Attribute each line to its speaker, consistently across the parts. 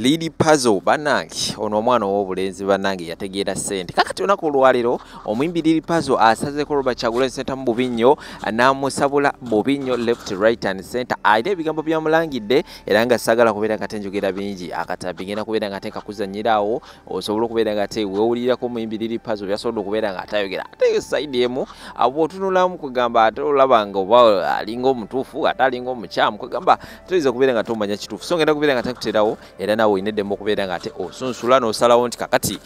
Speaker 1: Lady Puzzle banange ono omwana ow'obulenzi banange yategeera ssente kakati onaku olwaliro omuyimbi Lady Puzzle asazeko Robert Kyagulanyi Center mu Bubinyo n'amusabula Bubinyo left right and center ayina ebigambo byamulangidde era nga sagala kubeera nga tenjogera bingi akatabi ngenda kubeera nga tekakuzanyiraawo osobola okubeera nga te weewulirako omuyimbi Lady Puzzle byasobola okubeera nga atayogera ate saidi emu abo otunulamu kugamba ate olabanga oba alinga omutuufu ate alinga omukyamu kugamba toyinza kubeera nga tomanya kituufu so ngenda kubeera nga tekuterawo era nawe oyina eddembe okubeera nga ate osunsula n'osalawo nti kakati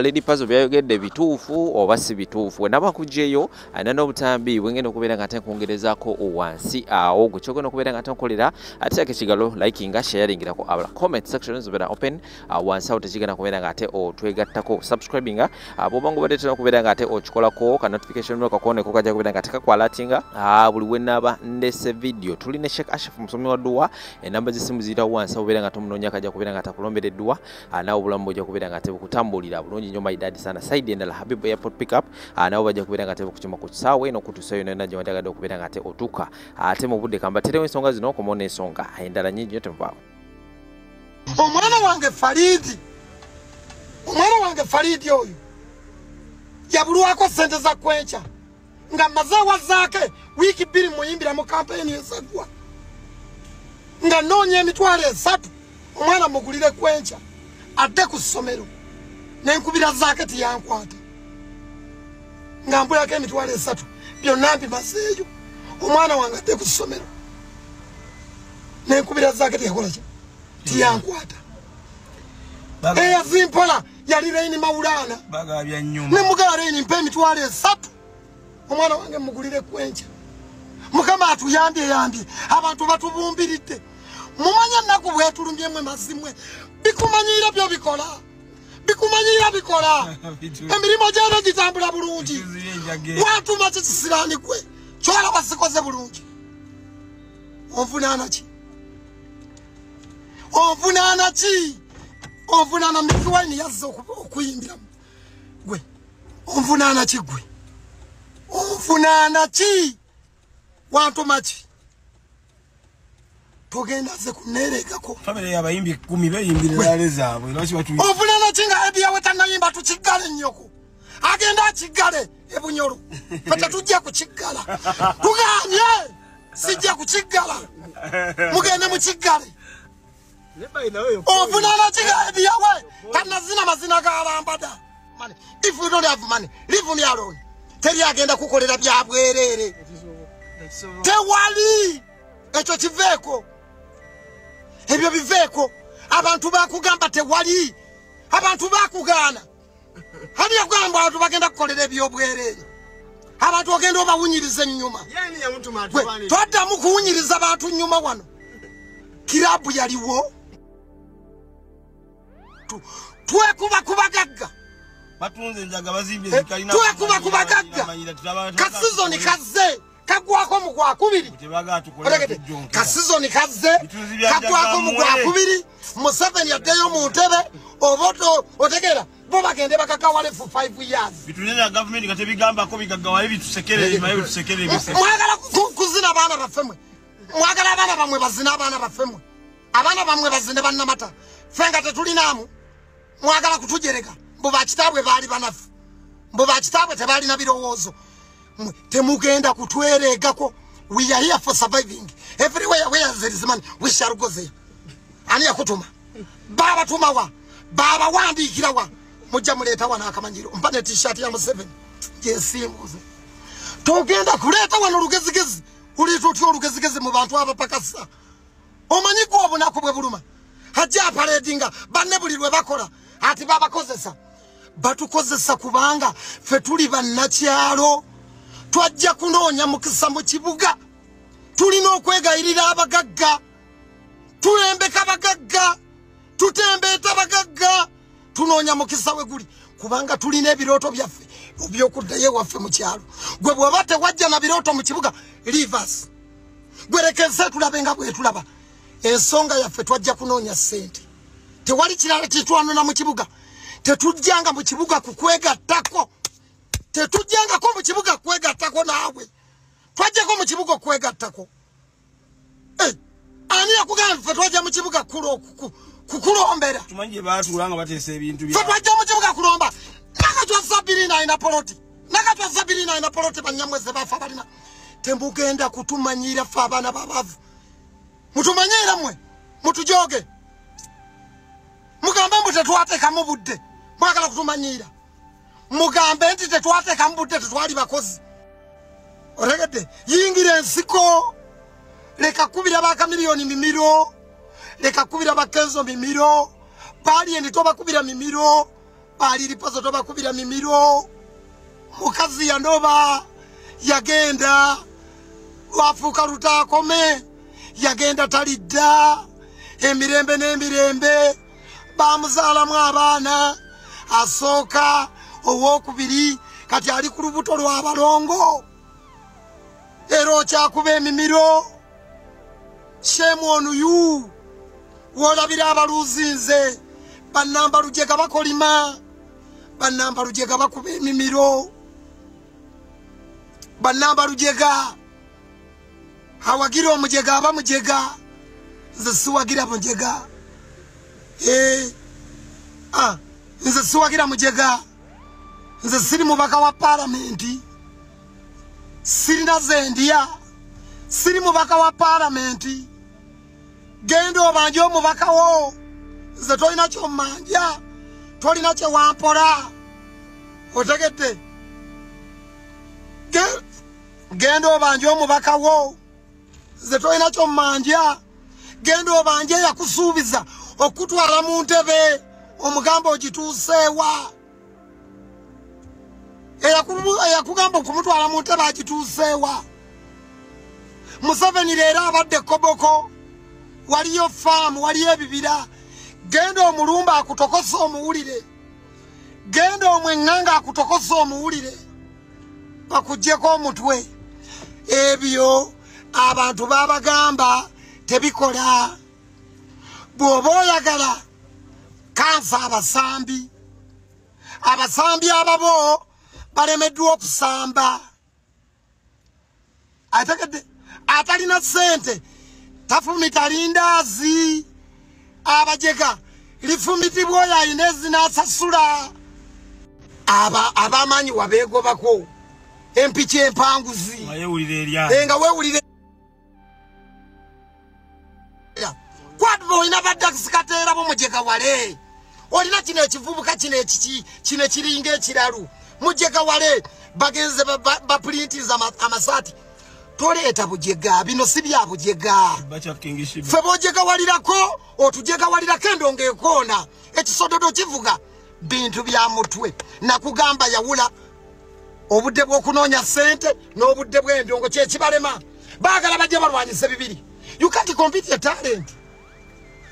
Speaker 1: Lady Puzzle byayogedde bituufu oba si bituufu wenaba kuggyeyo alina n'obutambi bwengenda okubeera nga ate nkwongerezaako wansi awo gwe kyogenda okubeera nga ate nkolera ate yako ekigalo likinga sharingirako abala comment section zibeera open wansi awo tekigenda kubeera nga ate otwegattako subscribinga bw'oba ngobadde tena okubeera nga ate okikolako ka notification kakoneko kajja kubeera nga ate kakwalatinga buli wenaba ndese video tulina Sheikh Ashraf musomi wa dua enamba z'essimu ziyita wansi awo obeera nga tomunoonya kajja kubeera nga atakulombera edduwa naawe obulamu bujja kubeera nga ate bukutambulira bulungi nnyo maidadi sana side endala Habib Airport pickup naawe bajja kubeera nga ate bukukima ku kisaawe n'okutuusa yonna yonna gye wandyagadde okubeera nga ate otuuka ate mu budde kambaterewo ensonga zino okomona ensonga endala nnyingi nnyo temuvaawo.
Speaker 2: Omwana wange Faridi oyo yabulwako ssente za kwenca nga maze wazaake wiiki 2 muyimbira mu kampeyini esagwa nga noonya emitwalo 3 omwana mugulire kwenca adde ku ssomero n'enkubira zaake tiyankwata nga mbulako emitwalo 3 byonna mbimazeeyo omwana wange adde ku ssomero n'enkubira zaake tiyakola ki tiyankwata eyazimpola yali Reini Mawulana nemugala Reini mpa emitwalo 3 omwana wange mugulire kwenca Mukama atuyambye abantu batubumbiridde mumanya nnaku bwetulumyemwe mazimwe bikumanyira byo bikola emirimu gyano gitambula bulungi watuma kikisiraani gwe kyola basikoze bulungi onvunaana mikiwaini yazze okuyimbiramu gwe onvunaana ki wantuma ki togenda ze kuneregako
Speaker 3: family yabayimbi 10 beyimbira yale zaabwe lwaki batu
Speaker 2: ovulana kinga ebiyawe tanayimba tukigale nnyoko agenda akigale ebunyoro pata tujja kukiggala tuganye sijja kukiggala mugende mukigale ovulana kinga ebiyawe tanazina mazina g'abambada money if you don't have money leave me alone teri agenda kukolera byabwerere tewali ekyo kiveeko ebyo biveeko abantu bakugamba tewali abantu bakugaana hani yakugamba abantu bagenda kukolera ebyobwerere abantu ogenda obawunyiriza ennyuma toddamu kuwunyiriza abantu nnyuma wano kirabu yaliwo twekuba kubagagga twekuba kubagagga kasizoni kazze kagwako mu gwakubiri kasizoni kazze kagwako mu gwakubiri Museveni yaddeyo mu ntebe oboto otegera bo bagende bakakawale for 5 years
Speaker 3: bitunenya government katebigambako bigaggawaye bitusekere maye bitusekere bise
Speaker 2: mwagala kuzina abana bafemwe mwagala abana bamwe bazina abana bafemwe abana bamwe bazine bannamata fenga tetulinamu mwagala kutujereka mbo bakitabwe bali banafu mbo bakitabwe tebali na birowoozo temugenda kutweregako we are here for surviving everywhere where there is money we shall go there ani yakutuma baba tumawa baba wandikirawa mujja muleta wana akamanyiro mpane t-shirt ya Museveni yesimbuze togenda kuleta wana olugezigezi ulitotyo olugezigezi mu bantu abapakasa omanyi ko obunako bwe buluma hajja paradinga banne bulirwe bakola ati baba kozesa batukozesa kubanga fe tuli bannakyalo twajja kunoonya mukisa mu kibuga tulina okwegayirira abagagga tulembeka abagagga tutembeeta abagagga tunoonya mukisa we guli kubanga tulina ebirooto byaffe byokuddayo waffe mu kyalo gwe bw'oba tewajja na birooto mu kibuga leave gwerekeze tulabe nga bwetulaba ensonga yaffe twajja kunoonya ssente tewali kirala kitwanona mu kibuga tetujjanga mu kibuga kukwegattako tetujjangako mu kibuga kwegattako naawe twajjako mu kibuga kwegattako ani yakugamba ffe twajja mu kibuga kukulombera
Speaker 3: tumanje batulanga batese ebintu bya
Speaker 2: fatwa jamu kibuga kulomba nakatwa sabirina ina poloti nakatwa sabirina ina poloti banyamweze bafa balina tembugenda kutumanyira fa abana babavu mutumanyira mwe mutujoge mugambe mbu tetwateka mu budde mwagala kutumanyira mugambe nti tetwateka mu budde tetwali bakozi oregedde yingire ensiko leka kubira baka milioni mimiro leka kubira bakenzo mimiro pali endi toba kubira mimiro pali lipazo toba kubira mimiro mukazi ya ndoba yagenda wafuka lutakome yagenda talidda emirembe n'emirembe bamuzala mu abaana asooka owokubiri kati ali ku lubuto lw'abalongo era okyakuba emimiro shame on you wolabira abaluzinze bannamba lujega bakolima bannamba lujega bakuba emimiro bannamba lujega hawagira omujega abamujega nze siwagira mujega nze siwagira mujega nze siri mubaka wa paramenti sirina zendiya siri mubaka wa paramenti genda obanje omubaka wo nze tolina kyomanja tolina kyewampola otegedde genda obanje omubaka wo nze tolina kyomanja genda obanje yakusuubiza okutwala mu ntebe omugamba ogituuseewa eyakugamba okumutwala mu ntebe agituuseewa Museveni leero abadde koboko waliyo faamu waliyo ebibira genda omulumba akutokosa omuwulire genda omweŋŋanga akutokosa omuwulire bakuggyeko omutwe ebyo abantu babagamba tebikola bw'oba oyagala kansa abasambi ababo balemeddwa okusamba ategedde atalina sente tafumita lindaazi abajega lifumitibwa oyo alina ezinasasula abamanyi wabeegobako empiki empanguzi nga weewulire kwatuba olina badakisi kateera bomujega wale olina kino ekivubuka kino ekiki kino kiringa ekiralu mujega wale bagenze bapulintiza amasaati toleeta bujega bino si bya bujega ffe bojega walirako otujega walirako endongo ekoona ekisododo kivuga bintu bya mutwe nakugamba yawula obudde bw'okunoonya sente n'obudde bw'endongo kyekibalema baagala bajja balwanyisa bibiri. You can't compete your talent.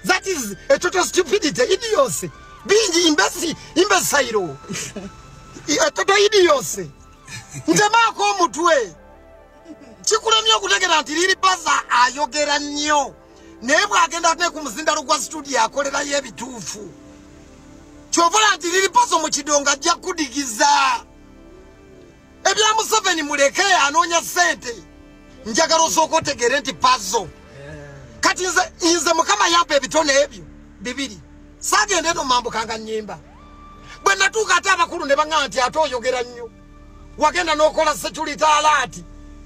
Speaker 2: That is a total stupidity, idiocy. Being imbecile. A total idiocy. Ndemako mutwe. Chikulemye okutegera nti liri baza ayogera nnyo. Nebwe agenda ne kumuzinda lugwa studio akolera yebituufu. Chovola nti liri bazo mu kidonga ajja kudigiza. Ebya Museveni muleke anoonya sente. Njagala osooka otegere nti puzzle. Kati nze mukama yampa ebitone ebyo bibiri. Sagende no mambo kanga nyimba. Bwe natuuka ate abakulu ne baŋŋamba nti ate oyogera nnyo. Wagenda n'okola security alert.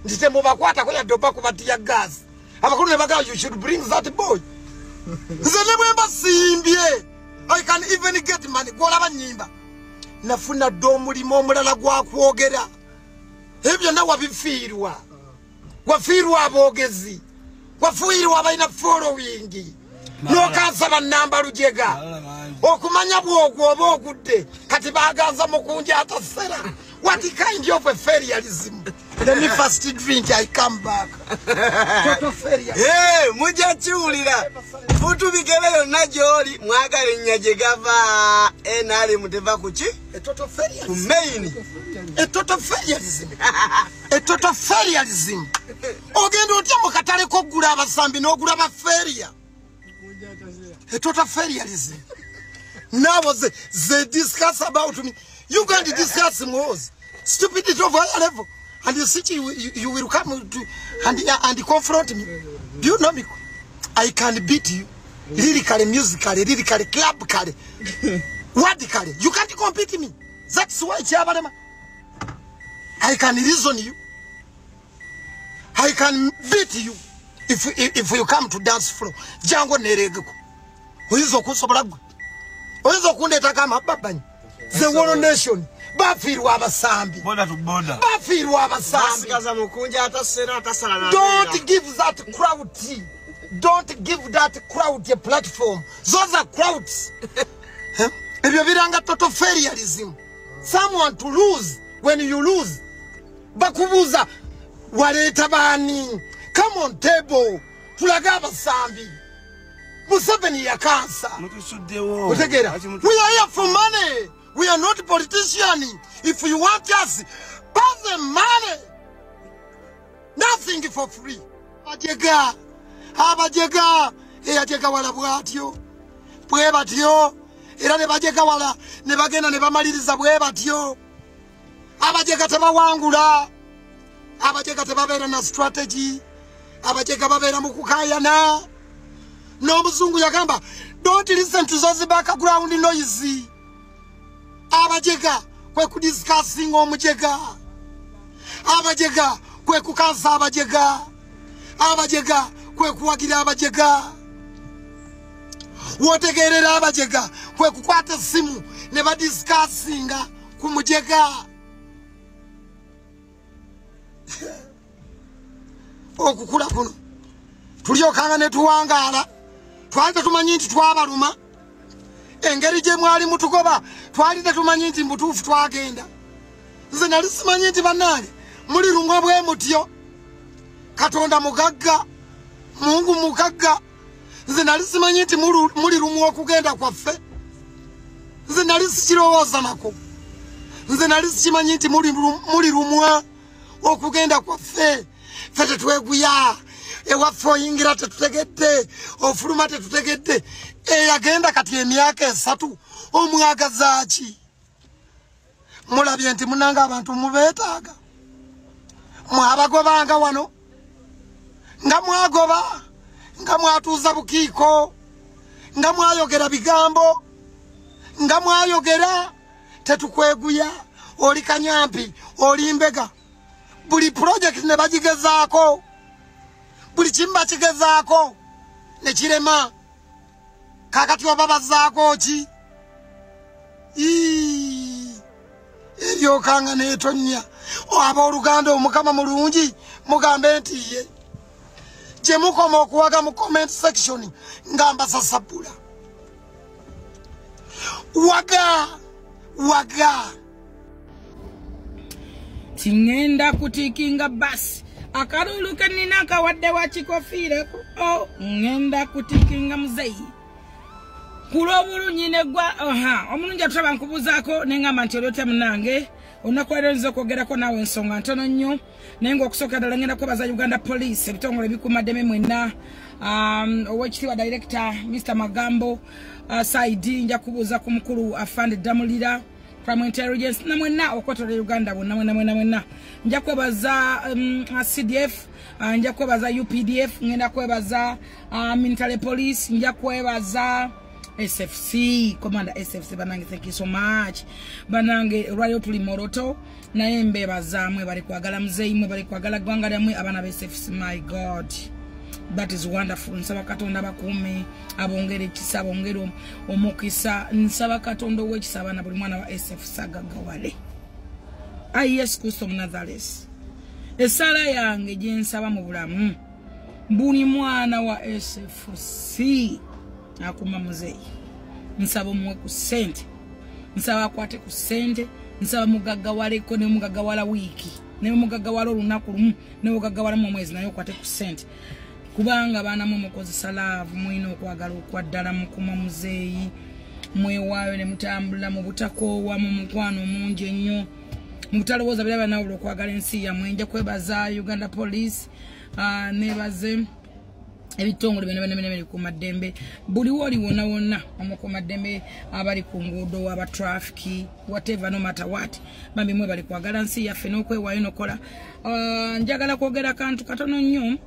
Speaker 2: Nti temubakwatako yadde bakubatiya gas. Abakulu ne bagamba you should bring that boy. Nze ne bwe mbasimbye. I can even get money. Gwolaba nyimba. Nafuna ddo omulimu omulala gwa kwogera. Ebyo na wabifiirwa. Wafiirwa aboogezi. Wafiirwa abalina following. N'okansaba nnamba lujega. Okumanya bw'ogwo oba ogudde. Kati baagaza mukunja atasera. What kind of a fairyism? Let me first drink, I come back. Total failure.
Speaker 4: Hey, muja chiulira. Futu bigere yonna gy'oli mwagala nnyajegava enali muteva kuki?
Speaker 2: A total failure.
Speaker 4: Ku main.
Speaker 2: A total fairyism. A total fairyism. Ogenda otya mu katale k'oggula abasambi n'ogula ba failure. A total fairyism. Now they discuss about me. You can't discuss more. Stupidity of higher level. And you see, you will come to and confront me. Do you know me? I can beat you. lyrically, musically, lyrically, clubically, wordically. You can't compete me. That's why Chabalema. I can reason you. I can beat you if you come to dance floor. Jango nerego. Uizo kusobragu. Uizo kuneta kama babani. The world nation. Bafiru abasambi.
Speaker 3: Border to border.
Speaker 2: Bafiru abasambi. Don't give that crowd tea. Don't give that crowd a platform. Those are crowds. If you have total fairyism, someone to lose when you lose. Bakubuza waleta bani. Come on table. Tulagaba sambi. Museveni ya cancer. We are here for money. We are not politicians. If you want us, pass the money. Nothing for free. Abajega. Abajega wala bwatyo. Bwe batyo. Era ne bajega wala ne bagenda ne bamaliriza bwe batyo. Abajega tebawangula. Abajega tebabeera na strategy. Abajega babeera mu kukayana. No muzungu yagamba, don't listen to those background noise. Abajega kwe kudiscussing omujega. Abajega kwe kukansa abajega. Abajega kwe kuwagira abajega. Wotegerera abajega kwe kukwata simu ne badiscussinga kumujega. Okukula kuno tuliokanga ne tuwangala twalite tumanyi nti twabaluma engeri gye mwali mutugoba twalite tumanyi nti mbutuufu twagenda nze nali simanyi nti bannange muli lumwa bwe mutyo Katonda mugagga Mungu mugagga nze nali simanyi nti muli lumwa okugenda kwaffe nze nali sikirowooza nako nze nali sikimanyi nti muli lumwa okugenda kwaffe ffe tetweguya ewaffe oyingira tetutegedde ofuluma tetutegedde eyagenda kati emyaka 3 omwagazaaki mulabye nti munanga abantu mubeetaaga mwabagobanga wano nga mwagoba nga mwatuuza bukiiko nga mwayogera bigambo nga mwayogera tetukweguya oli kanyampi oli mbega buli project ne bagigezaako buli kimba kigezaako ne kirema kakati obabazaako ki eryokanga neetonya abooluganda omukama mulungi mugambe nti ye gye mukoma okuwaga mu comment section nga mbasasabula waga
Speaker 5: tingenda kutikinga basi akarulu kanina kawadde wa kikofiire ngenda kutikinga muzeyi kulobulu nyine gwa omulungi ataba nkubuzaako nengamba nti olyote munange onakwereza okwogerako naawe ensonga ntono nnyo naye ng'okusooka ddala ngenda kwebaza Uganda Police ebitongole bikuumaddemu mwenna owekitiibwa director Mr. Magambo Saidi nja kubuuza ku mukulu Afande Damulira Prime Intelligence na mwenna okwetolera Uganda bonna mwenna nja kwebaza CDF nja kwebaza UPDF ngenda kwebaza Military Police nja kwebaza SFC Commander SFC banange thank you so much banange Royal tuli Moroto naye mbebaza mwe bali kwagala muzeyi mwe bali kwagala gwanga lyamwe abana ba SFC my God that is wonderful nsaba Katonda bakume abongere ekisa abongere omukisa nsaba Katonda ow'ekisa abana buli mwana wa SFC agagawale Yesu Kristo Nazareth esala yange gye nsaba mu bulamu buli mwana wa SFC akuma muzeyi nsaba muwe ku sente nsaba akwate ku sente nsaba mugagawaleko ne mugagawala wiki ne mugagawala olunaku lumu ne mugagawala mu mwezi nayo akwate ku sente kubanga bana mu mukozesa love mwino okwagala okwaddala mukuma muzeyi mwewaayo ne mutambula mu butakoowa mu mukwano mungi ennyo mutalowooza biraba nawe okwagala ensi yammwe nja kwebaza Uganda Police nebaze ebitongole bene ku maddembe buli woli wona ku maddembe abali ku nguudo aba traffic whatever no matter what bambi mwe bali kwagala nsi yaffe n'okwewaayo nokola njagala kwogera kantu katono nnyo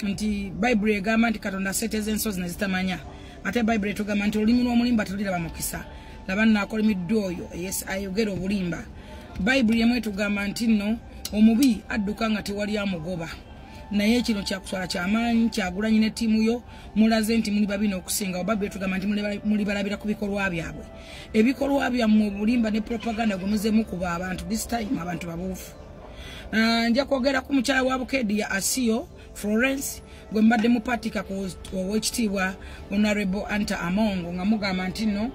Speaker 5: nti Bible egamba nti Katonda aseeteza ensozi ne zitamanya ate Bible etugamba nti olulimi lw'omulimba tuliraba mukisa laba naakolimiddwa oyo yes ayogera obulimba Bible yemwe etugamba nti nno omubi adduka nga tewali amugoba naye kino kyakuswala kyamaanyi Kyagulanyi ne ttiimu yo mulaze nti muli babina okusinga Bible etugamba nti muli balabira ku bikolwa byabwe ebikolwa byammwe obulimba ne propaganda gumuzemu kuba abantu this time abantu babuufu nja kwogera ku mukyala wa Bukedi ya Asiyo Florence gwe mbadde mupatika ku owekitiibwa Honorable Anta Amongo nga mugamba nti nno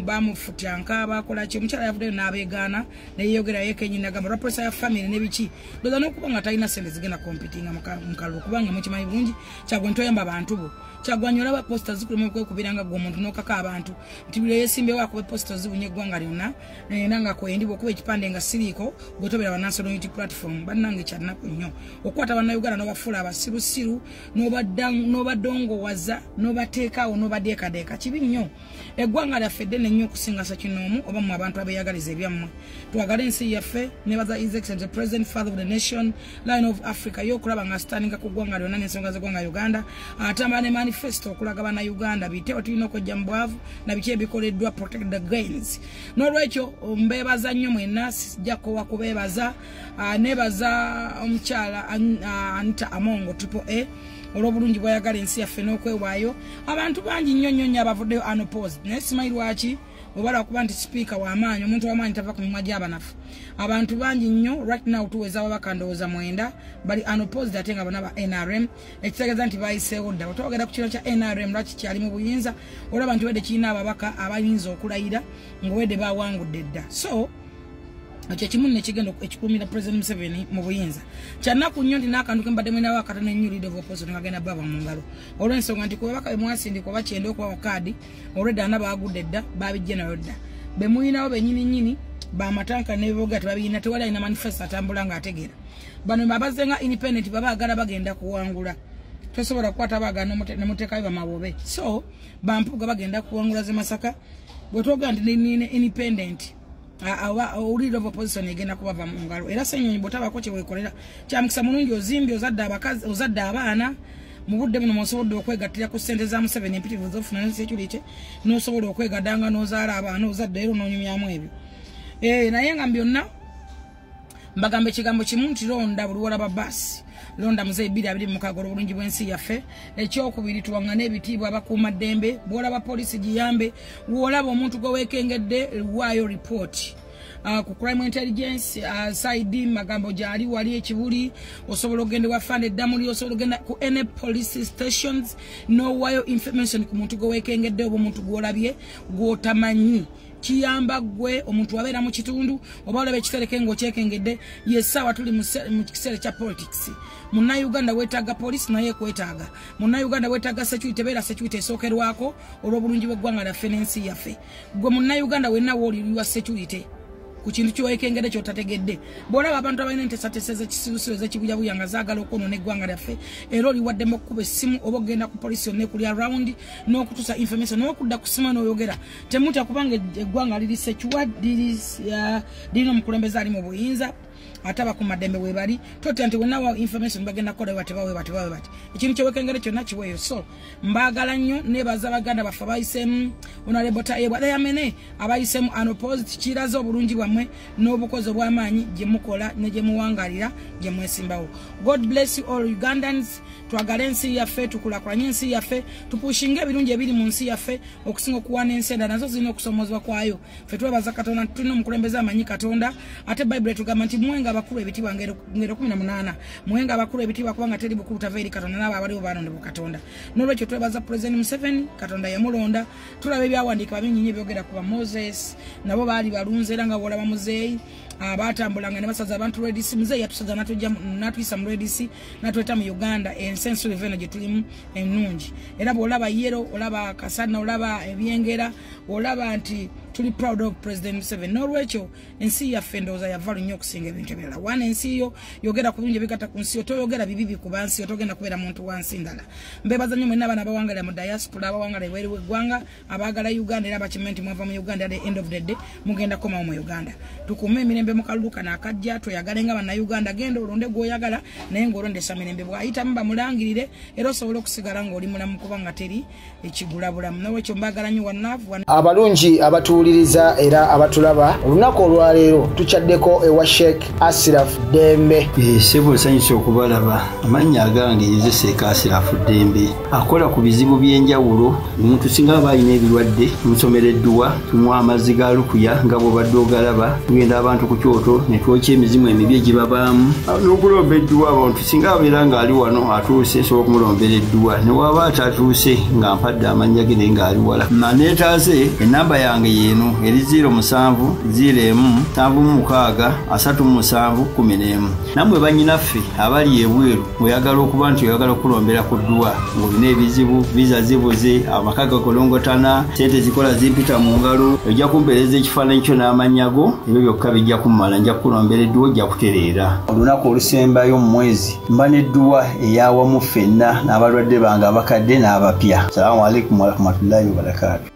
Speaker 5: bamufutyanka bakola ki omukyala yavudde n'abeegaana neyeyogera yekenyini agamba raposa ya family nebiki doza n'okuba nga talina sente zigenda competinga mukalulu kubanga mukimanyi bulungi Kyagwe ntoyamba abantu bo Kyagwanyi olaba posta zikulema okwekubiranga gwe omuntu n'okaka abantu nti buli yesimbewo akuba posta zibunye eggwanga lyonna nanga kwendibwa okuba ekipande nga siriiko gwetobera ba National Unity Platform bannange kyanaku nnyo okukwata bannayuganda n'obafuula abasirusiru n'obadongowaza n'obateekaawo n'obadeekadeeka kibi nnyo eggwanga lyaffe ddene nnyo okusinga Ssekinoomu oba mu abantu abeeyagaliza ebyammwe twagale ensi yaffe nebaza His Excellency President Father of the Nation Lion of Africa y'okulaba nga standinga ku ggwanga lyonna n'ensonga z'eggwanga Uganda atamba ne manifesto okulaga bannayuganda biteewo tulina okujja mu bwavu na biki ebikoleddwa protect the grains n'olwekyo mbeebaza nnyo mwenna sijja kowa kubeebaza nebaza omukyala Anita Amongo Triple A olw'obulungi bwayagala ensi yaffe n'okwewaayo abantu bangi nnyo abavuddeyo unopposed naye simanyi lwaki obala kuba nti speaker w'amaanyi omuntu w'amaanyi tava ku mimwa gy'abanafu abantu bangi nnyo right now tuweza ababaka ndowooza 9 bali unopposed ate nga bonna ba NRM ekitegeeza nti bayiseewo dda otwogera ku kino kya NRM lwaki kyali mu buyinza olaba nti wedde kirina ababaka abayinza okulayira nga wedde bawangudde dda so ekyo kimu nekigenda ekikuumira President Museveni mu buyinza kyanaku nnyo ndi n'akantu kembadde mwena wakatono ennyo leader of opposition nga genda baba mu ngalo olw'ensonga nti kubabaka bemwasindika oba kyenda okubawa kaadi olwedda ana baagudde dda babijje nayo dda be muyinawo bennyini bamatanka n'ebibuga tebabiyina tewali alina manifesto atambula ng'ategeera bano babaze nga independent babaagala bagenda kuwangula tosobola kukwata baagala nemuteekayo bamawobe so bampuga bagenda kuwangula ze Masaka bwe twogera nti nine independent leader of opposition egenda kubava mu ngalo era Ssenyonyi bw'otabaako kye weekolera kyamukisa mulungi ozimbi ozadde abaana mu budde buno mosobodde okwegattira ku ssente za Museveni empitirivu z'ofuna security n'osobola okwegaddanga n'ozaala abaana ozadde era onoonyumyamu ebyo naye nga byonna mbagamba ekigambo kimu nti londa buli walaba baasi londa muzeeyi 226 olw'obulungi bw'ensi yaffe ekyokubiri tuwaŋŋane ebitiibwa abakuuma ddembe bw'olaba poliisi giyambe w'olaba omuntu gwe weekengedde waayo report ku crime intelligence side magambo gyali wali ekibuli osobola okugenda wafande eddamuli osobola okugenda ku any police stations n'owaayo information ku muntu gwe weekengedde oba omuntu gw'olabye gw'otamanyi kiyamba gwe omuntu wabeera mu kitundu oba olaba ekitereke ng'okyekengedde yessaawa tuli mu kiseera kya politics Munnayuganda weetaaga poliisi naye kwetaaga Munnayuganda weetaaga security beera security esookerwako olw'obulungi bw'eggwanga lyaffe n'ensi yaffe gwe Munnayuganda wenna wooliriwa security ku kintu ky'owekengedde ky'otategedde bw'olaba abantu abalina enteesateseza ekisirusiru ez'ekibuyabuya nga zaagala okwonoona eggwanga lyaffe era oliwaddemu okukuba essimu oba okugenda ku poliisi yonna ekuli around n'okutuusa information n'okudda ku ssimu n'oyogera temutya kubanga eggwanga liri sekiwa lirina omukulembeze ali mu buyinza ate abakuumaddembe we bali totya nti wenna information bagenda kukola batebawe bati ekintu ky'owekengedde kyonna kiweeyo so mbaagala nnyo nebaza abaganda baffe abayiseemu Honorable Tayeebwa Yamene abayiseemu unopposed kiraze obulungi bwammwe n'obukozi obw'amaanyi gye mukola ne gye muwangalira gye mwesimbawo. God bless you all Ugandans. Twagala ensi yaffe tukulakulanye ensi yaffe tupushinga ebirungi ebiri mu nsi yaffe okusinga okuwaana ensi endala nazo zirina okusomozebwa kwayo ffe twebaza Katonda tulina omukulembeze amanyi Katonda ate Bible tugamba nti muwenga abakulu ebitiibwa ngero 18 muwenga abakulu ebitiibwa kubanga teri bukulu tava eri Katonda n'abo abaliwo balondebwa Katonda n'olwekyo twebaza President Museveni Katonda yamulonda tulaba ebyawandiika bingi ebyogera ku ba Moses nabo baali balunze era nga bw'olaba muzeeyi abatambulanga ne basaza abantu redisi muzeeyi yatusaza natuyisa mu redisi natweta mu Uganda ensensu levena gye tulimu ennungi era bw'olaba yero olaba kasana olaba ebyengera olaba nti tuli proud of President Museveni n'olwekyo ensi yaffe ndowooza yava nnyo okusinga ebintu ebirala wana ensi yo yogera ku bingi ebikata ku nsi yo toyogera bibi ku bansi yo togenda kubeera muntu wansi ndala mbebaza nnyo mwenna abaana abawangalira mu diaspora abawangalira ebweru w'eggwanga abaagala Uganda era abakimanyi nti mwava mu Uganda at the end of the day mugenda komawo mu Uganda tukume emirembe mu kalulu kano akajja tweyagalenga bannayuganda genda olonde gw'oyagala naye ng'olondesa mirembe bw'ayitamu bamulangirire era osobola okusigala ng'oli mulamu kubanga teri ekigula bulamu n'olwekyo mbagala nnyo wannaavu
Speaker 6: abalungi abatuwuliriza era abatulaba olunaku olwaleero tucaddeko ewa Sheikh Ashraf Dembe
Speaker 7: sebo sanyusa okubalaba amannya agange Seeka Ashraf Dembe akola ku bizibu by'enjawulo omuntu singa aba alina ebirwadde musomereddwa tumuwa amazzi ga lukuya nga bw'obadde ogalaba tugenda abantu ku kyoto ne twokya emizimu emibi egibabaamu n'okulomba edduwa abantu singa abeera ng'ali wano atuuse sobola okumulombera edduwa ne waba atatuuse nga mpadde amannya ge naye ng'ali wala neetaase enamba yange yeeno eri 070736 nammwe bannyinaffe abali ebweru oyagala okuba nti oyagala okulombera ku dduwa ng'olina ebizibu viza zibuze amaka gakolongotana sente zikola zimpita mu ngalo ojja kumpeereza ekifaananyi kyo n'amannya go ebyo byokka bijja kummala nja kukulombera edduwa ojja kutereera olunaku olusembayo mu mwezi mba n'edduwa eyawamu ffenna n'abalwadde bange abakadde n'abapya salaamu alaikum warahmatullahi wabarakatu